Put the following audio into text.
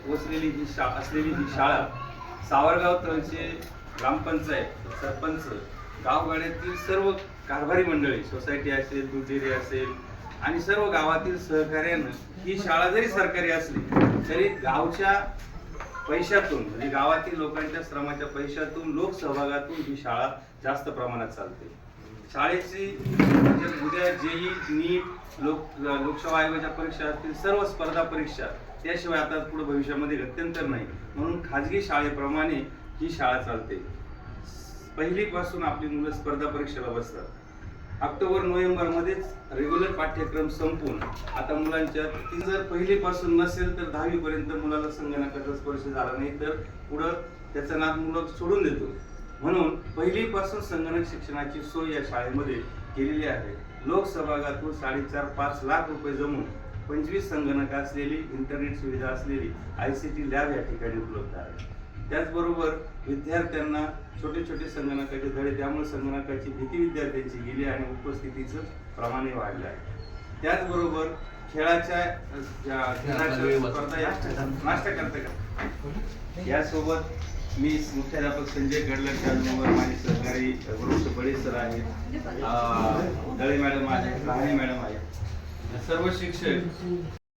वसलेली असलेली ही शाळा सावरगाव तळचे ग्रामपंचायत, सरपंच, गावगाड्यातील सर्व कारभारी मंडळी, सोसायटी असेल, दूध डेअरी असेल आणि सर्व गावातील सहकार्यानं ही शाळा जरी सरकारी असली तरी गावच्या पैशातून, म्हणजे गावातील लोकांच्या श्रमाच्या पैशातून, लोकसहभागातून ही शाळा जास्त प्रमाणात चालते. शाळेची म्हणजे उद्या जेई, नीट, लोकसेवा आयोगाच्या परीक्षा असतील, सर्व स्पर्धा परीक्षा, त्याशिवाय आता पुढे भविष्यामध्ये गत्यंतर नाही, म्हणून खाजगी शाळेप्रमाणे ही शाळा चालते. पहिलीपासून आपली मुलं स्पर्धा परीक्षेला बसतात. ऑक्टोबर नोव्हेंबर मध्येच रेग्युलर पाठ्यक्रम संपून आता मुलांच्या ती जर पहिलीपासून नसेल तर 10वी पर्यंत मुलाला संगणकाचा स्पर्श झाला नाही तर पुढं त्याचा नाद मुलं सोडून देतो. म्हणून पहिलीपासून संगणक शिक्षणाची सोय या शाळेमध्ये केलेली आहे. लोकसहभागातून 4.5-5 लाख रुपये जमून 25 संगणक असलेली, इंटरनेट सुविधा असलेली ICT लॅब या ठिकाणी उपलब्ध आहे. त्याचबरोबर विद्यार्थ्यांना छोटे छोटे संगणकाचे धडे, त्यामुळे संगणकाची भीती विद्यार्थ्यांची गेली आणि उपस्थितीचं प्रमाणही वाढलं आहे. त्याचबरोबर खेळाच्या स्पर्धा नाश्ता करता का यासोबत मी मुख्याध्यापक संजय गडलर, त्याचबरोबर माझे सहकारी वरुण बळे सर आहेत, दळे मॅडम आहेत, राहणे मॅडम आहेत, सर्व शिक्षक